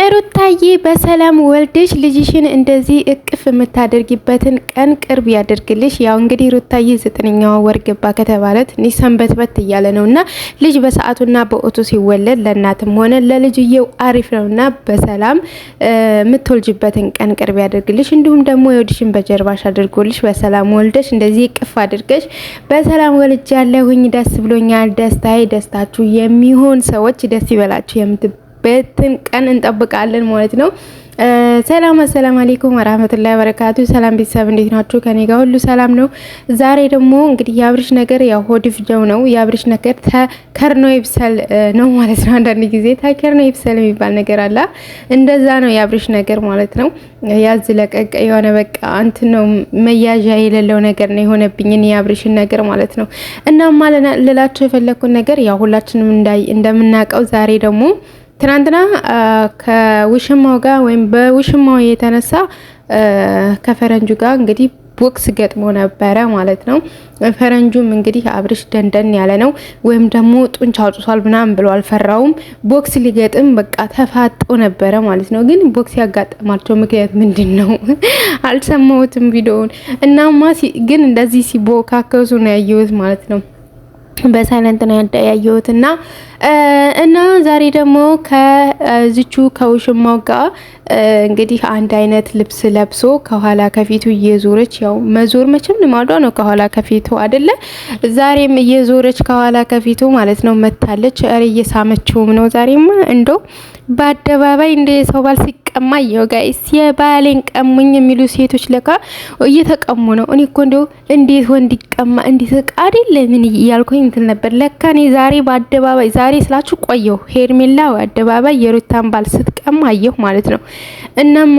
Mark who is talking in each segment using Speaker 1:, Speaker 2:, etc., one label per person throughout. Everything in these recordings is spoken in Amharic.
Speaker 1: ሩታዬ በሰላም ወልደሽ ልጅሽን እንደዚህ እቅፍ የምታደርጊበትን ቀን ቅርብ ያደርግልሽ። ያው እንግዲህ ሩታዬ 9ኛዋ ወር ገባ ከተባለ ትንሽ ሰንበትበት እያለ ነውና ልጅ በሰዓቱና በወቅቱ ሲወለድ ለእናትም ሆነ ለልጅየው አሪፍ ነውና በሰላም የምትወልጅበትን ቀን ቅርብ ያደርግልሽ። እንዲሁም ደግሞ የወድሽን በጀርባሽ አድርጎልሽ በሰላም ወልደሽ እንደዚህ እቅፍ አድርገሽ በሰላም ወልጃለሁኝ ደስ ብሎኛል። ደስታዬ ደስታችሁ የሚሆን ሰዎች ደስ ይበላችሁ በትን ቀን እንጠብቃለን ማለት ነው። ሰላም አሰላም አለይኩም ወራህመቱላሂ ወበረካቱ። ሰላም ቤተሰብ እንዴት ናችሁ? ከኔ ጋር ሁሉ ሰላም ነው። ዛሬ ደግሞ እንግዲህ የአብርሽ ነገር ያው ሆድፍጀው ነው። የአብርሽ ነገር ተከርኖ ይብሰል ነው ማለት ነው። አንዳንድ ጊዜ ተከርኖ ይብሰል የሚባል ነገር አለ። እንደዛ ነው የአብርሽ ነገር ማለት ነው። ያዝ ለቀቅ የሆነ በቃ አንተ ነው መያዣ የሌለው ነገር ነው የሆነብኝ የአብርሽን ነገር ማለት ነው። እና ማለት ልላችሁ የፈለኩት ነገር ያው ሁላችንም እንደምናውቀው ዛሬ ደግሞ ትናንትና ከውሽማው ጋር ወይም በውሽማው የተነሳ ከፈረንጁ ጋር እንግዲህ ቦክስ ገጥሞ ነበረ ማለት ነው። ፈረንጁም እንግዲህ አብርሽ ደንደን ያለ ነው ወይም ደግሞ ጡንቻ አውጥቷል ምናምን ብሎ አልፈራውም። ቦክስ ሊገጥም በቃ ተፋጦ ነበረ ማለት ነው። ግን ቦክስ ያጋጠማቸው ምክንያት ምንድነው? አልሰማሁትም ቪዲዮውን። እናማ ግን እንደዚህ ሲቦካከሱ ነው ያየሁት ማለት ነው። በሳይለንት ነው ያየሁትና እና ዛሬ ደግሞ ከዚቹ ከውሽማው ጋር እንግዲህ አንድ አይነት ልብስ ለብሶ ከኋላ ከፊቱ እየዞረች ያው መዞር መቼም ልማዷ ነው ከኋላ ከፊቱ አይደለ? ዛሬም እየዞረች ከኋላ ከፊቱ ማለት ነው መታለች። አረ እየሳመችውም ነው ዛሬማ እንደው በአደባባይ እንደ ሰው ባል ሲቀማ ይኸው ጋይስ የባሌን ቀሙኝ የሚሉ ሴቶች ለካ እየተቀሙ ነው። እኔ እኮ እንደው እንዴት ወንድ ይቀማ እንዴት አይደለ ምን እያልኩኝ እንትን ነበር። ለካ እኔ ዛሬ በአደባባይ ዛሬ ስላችሁ ቆየሁ ሄርሜላ አደባባይ የሩታን ባል ስትቀማ አየሁ ማለት ነው። እናማ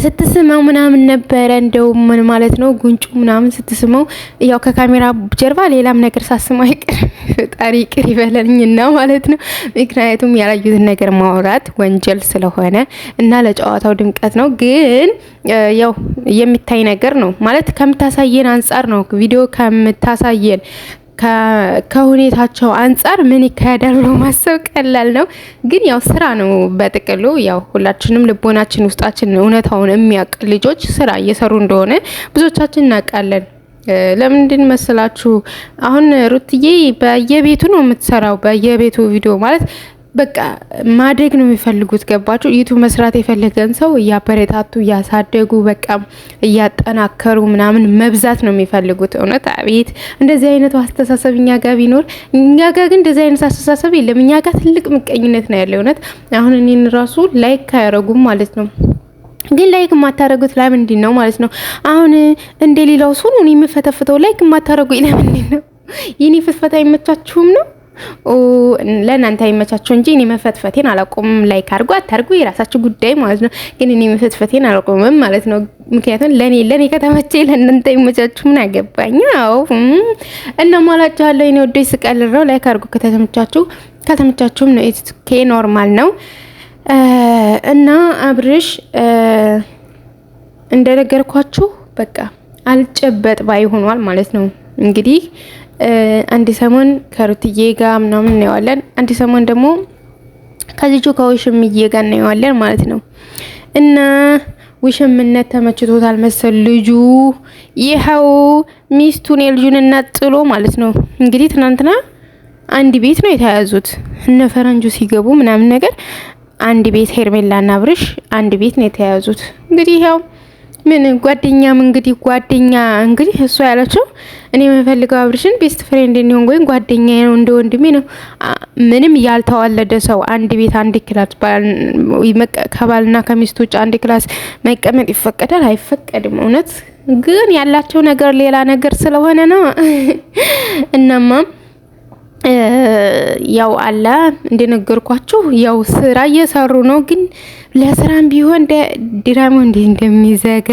Speaker 1: ስትስመው ምናምን ነበረ እንደው ምን ማለት ነው ጉንጩ ምናምን ስትስመው ያው ከካሜራ ጀርባ ሌላም ነገር ሳስመው አይቀር ፈጣሪ ይቅር ይበለኝና ማለት ነው። ምክንያቱም ያላዩትን ነገር ማውራት ወንጀል ስለሆነ እና ለጨዋታው ድምቀት ነው። ግን ያው የሚታይ ነገር ነው ማለት ከምታሳየን አንጻር ነው ቪዲዮ ከምታሳየን ከሁኔታቸው አንጻር ምን ይካሄዳል ብሎ ማሰብ ቀላል ነው። ግን ያው ስራ ነው በጥቅሉ ያው ሁላችንም ልቦናችን ውስጣችን እውነታውን የሚያውቅ ልጆች ስራ እየሰሩ እንደሆነ ብዙዎቻችን እናውቃለን። ለምንድን መስላችሁ? አሁን ሩትዬ በየቤቱ ነው የምትሰራው በየቤቱ ቪዲዮ ማለት በቃ ማደግ ነው የሚፈልጉት። ገባችሁ? ዩቲዩብ መስራት የፈለገን ሰው እያበረታቱ እያሳደጉ በቃ እያጠናከሩ ምናምን መብዛት ነው የሚፈልጉት። እውነት አቤት እንደዚህ አይነት አስተሳሰብ እኛ ጋር ቢኖር። እኛ ጋር ግን እንደዚህ አይነት አስተሳሰብ የለም። እኛ ጋር ትልቅ ምቀኝነት ነው ያለው። እውነት አሁን እኔን ራሱ ላይክ አያረጉም ማለት ነው። ግን ላይክ የማታረጉት ለምንድን ነው ማለት ነው? አሁን እንደሌላው ሰው ነው የምፈተፍተው። ላይክ የማታረጉ ለምንድን ነው? የኔ ፍትፈታ አይመቻችሁም ነው? ለእናንተ አይመቻችሁ እንጂ እኔ መፈትፈቴን አላቆምም። ላይክ አድርጉ አታርጉ የራሳችሁ ጉዳይ ማለት ነው። ግን እኔ መፈትፈቴን አላቆምም ማለት ነው። ምክንያቱም ለኔ ከተመቼ ለእናንተ አይመቻችሁ ምን አገባኝ? አዎ እና ማላችኋለሁ እኔ ወዴ ስቀልረው ላይክ አድርጉ ከተመቻችሁም ነው ኦኬ ኖርማል ነው። እና አብርሽ እንደነገርኳችሁ በቃ አልጨበጥ ባይ ሆኗል ማለት ነው። እንግዲህ አንድ ሰሞን ከሩትዬ ጋር ምናምን እናየዋለን፣ አንድ ሰሞን ደግሞ ከዚቹ ከውሽምዬ ጋር እናየዋለን ማለት ነው። እና ውሽምነት ተመችቶታል መሰል ልጁ ይኸው ሚስቱን የልጁን እናት ጥሎ ማለት ነው። እንግዲህ ትናንትና አንድ ቤት ነው የተያዙት እነ ፈረንጁ ሲገቡ ምናምን ነገር አንድ ቤት ሄርሜላና አብርሽ አንድ ቤት ነው የተያዙት። እንግዲህ ያው ምን ጓደኛም እንግዲህ እሷ ያለችው እኔ የምፈልገው አብርሽን ቤስት ፍሬንድ እንዲሆን ወይ ጓደኛ ነው እንደ ወንድሜ ነው። ምንም ያልተዋለደ ሰው አንድ ቤት አንድ ክላስ ከባልና ከሚስቱ ውጭ አንድ ክላስ መቀመጥ ይፈቀዳል አይፈቀድም? እውነት ግን ያላቸው ነገር ሌላ ነገር ስለሆነ ነው። እናማ ያው አላ እንደነገርኳችሁ ያው ስራ እየሰሩ ነው። ግን ለስራም ቢሆን ድራማው እንዴት እንደሚዘጋ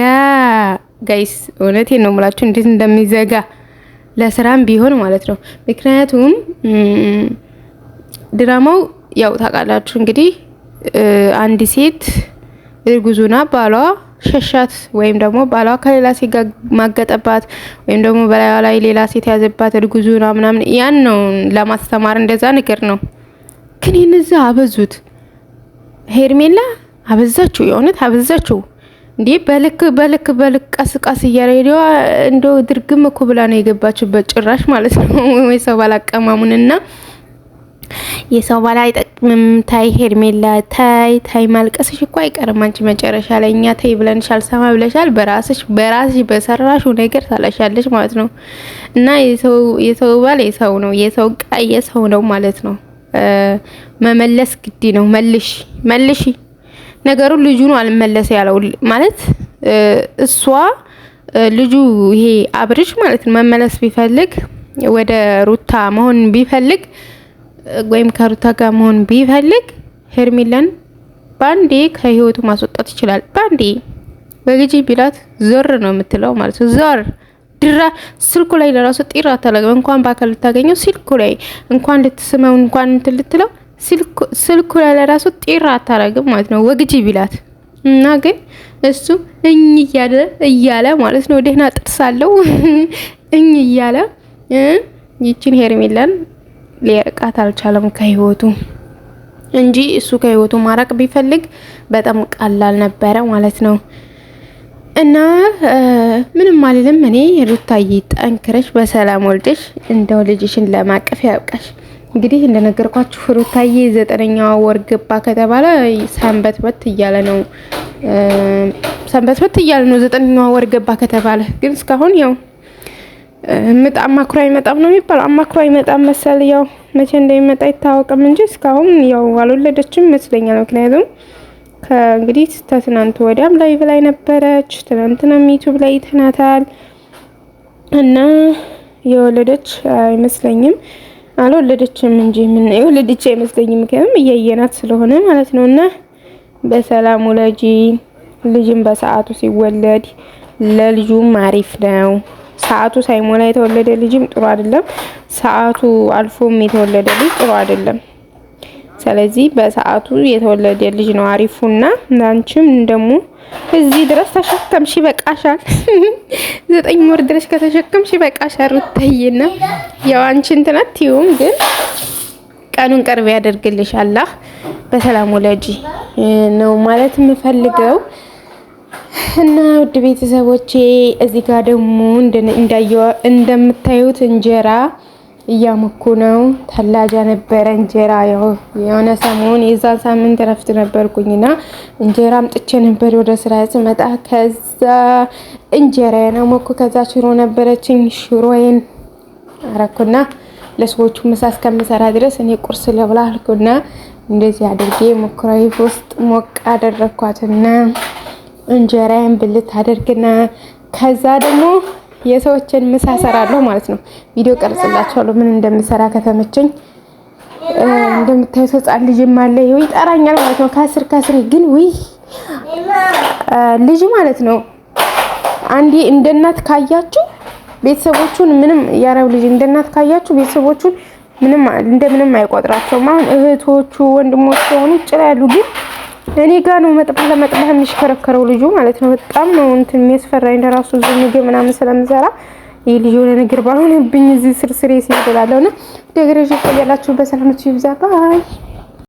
Speaker 1: ጋይስ እውነቴን ነው የምላችሁ፣ እንዴት እንደሚዘጋ ለስራም ቢሆን ማለት ነው። ምክንያቱም ድራማው ያው ታውቃላችሁ እንግዲህ አንድ ሴት እርጉዙና ባሏ ሸሻት ወይም ደግሞ ባሏ ከሌላ ሴት ጋር ማገጠባት ወይም ደግሞ በላዩ ላይ ሌላ ሴት ያዘባት እርጉዙና ምናምን ያን ነው ለማስተማር እንደዛ ነገር ነው። ግን እነዛ አበዙት ሄርሜላ አበዛችሁ፣ የእውነት አበዛችሁ እንዴ! በልክ ቀስ እያረዲዋ እንደው ድርግም እኮ ብላ ነው የገባችበት ጭራሽ ማለት ነው። ወይ ሰው ባላቀማሙንና የሰው ባላ አይጠቅምም። ታይ ሄርሜላ ታይ ማልቀስሽ እኮ አይቀርም። አንቺ መጨረሻ ላይ እኛ ታይ ብለንሻል፣ ሰማ ብለሻል። በራስሽ በሰራሽው ነገር ታላሻለሽ ማለት ነው። እና የሰው ባል የሰው ነው፣ የሰው ቃ የሰው ነው ማለት ነው። መመለስ ግድ ነው። መልሺ ነገሩ ልጁ ነው አልመለስ ያለው ማለት እሷ ልጁ ይሄ አብርሽ ማለት ነው መመለስ ቢፈልግ ወደ ሩታ መሆን ቢፈልግ ወይም ከሩታ ጋር መሆን ቢፈልግ ሄርሜላን ባንዴ ከህይወቱ ማስወጣት ይችላል። ባንዴ በግጂ ቢላት ዞር ነው የምትለው ማለት ነው። ዞር ድራ ስልኩ ላይ ለራሱ ጢራ ታለገ እንኳን በአካል ልታገኘው ስልኩ ላይ እንኳን ልትስመው እንኳን ልትለው ስልኩ ላይ ለራሱ ጢራ አታረግም ማለት ነው ወግጂ ቢላት እና ግን እሱ እኝ እያለ ማለት ነው ደህና ጥርስ አለው እኝ እያለ ይቺን ሄርሜላን ሊያርቃት አልቻለም ከህይወቱ እንጂ እሱ ከህይወቱ ማራቅ ቢፈልግ በጣም ቀላል ነበረ ማለት ነው። እና ምንም አልልም እኔ ሩታዬ ጠንክረሽ በሰላም ወልደሽ እንደው ልጅሽን ለማቀፍ ያብቃሽ። እንግዲህ እንደነገርኳችሁ ሩታዬ 9ኛው ወር ገባ ከተባለ ሰንበትበት እያለ ነው 9ኛው ወር ገባ ከተባለ ግን እስካሁን ያው አማክሮ አይመጣም ነው የሚባለው። አማክሮ አይመጣም መሰል ያው መቼ እንደሚመጣ አይታወቅም እንጂ እስካሁን ያው አልወለደችም ይመስለኛል። ምክንያቱም ከእንግዲህ ትናንት ወዲያም ላይቭ ላይ ነበረች፣ ትናንትና ዩቲዩብ ላይ ተናታል እና የወለደች አይመስለኝም። አልወለደችም እንጂ ምን የወለደች አይመስለኝም። ምክንያቱም እያየናት ስለሆነ ማለት ነውና በሰላም ወላጂ ልጅም በሰዓቱ ሲወለድ ለልጁም አሪፍ ነው። ሰዓቱ ሳይሞላ የተወለደ ልጅም ጥሩ አይደለም። ሰዓቱ አልፎም የተወለደ ልጅ ጥሩ አይደለም። ስለዚህ በሰዓቱ የተወለደ ልጅ ነው አሪፉና አንቺም ደግሞ እዚህ ድረስ ተሸከምሽ ይበቃሻል። 9 ወር ድረስ ከተሸከምሽ ይበቃሻል ሩታዬና ያው አንቺ እንትን አትይውም ግን ቀኑን ቅርብ ያደርግልሽ አላህ። በሰላም ወለጂ ነው ማለት የምፈልገው። እና ውድ ቤተሰቦቼ እዚህ ጋር ደግሞ እንደምታዩት እንጀራ እያመኩ ነው። ተላጃ ነበረ እንጀራ ያው የሆነ ሰሞን የዛን ሳምንት ረፍት ነበርኩኝና እንጀራ አምጥቼ ነበር ወደ ስራ ስመጣ። ከዛ እንጀራ ነው ሞኩ። ከዛ ሽሮ ነበረችኝ ሽሮዬን አረኩና ለሰዎቹ ምሳ እስከምሰራ ድረስ እኔ ቁርስ ልብላ አልኩና እንደዚህ አድርጌ ማይክሮዌቭ ውስጥ ሞቅ አደረኳትና እንጀራዬን ብልት አድርግና ከዛ ደግሞ የሰዎችን ምሳ ሰራለሁ ማለት ነው። ቪዲዮ ቀርጽላችኋለሁ ምን እንደምሰራ ከተመቸኝ። እንደምታዩት ህፃን ልጅም አለ ይኸው ይጠራኛል ማለት ነው። ከስር ግን ውይ ልጅ ማለት ነው አንዴ እንደናት ካያችሁ ቤተሰቦቹን ምንም ያረብ ልጅ እንደናት ካያችሁ ቤተሰቦቹን ምንም አይቆጥራቸውም። አሁን እህቶቹ ወንድሞቹ ሆኑ ይችላሉ ግን እኔ ጋር ነው ለመጥባህ የሚሽከረከረው ልጁ ማለት ነው። በጣም ነው እንትን የሚያስፈራኝ ለራሱ ምግብ ምናምን ስለምሰራ ይሄ ልጅ የሆነ ነገር ባልሆነብኝ እዚህ ስርስሬ ሲይደላለውና ደግረሽ ቆያላችሁ። በሰላም ይብዛ ባይ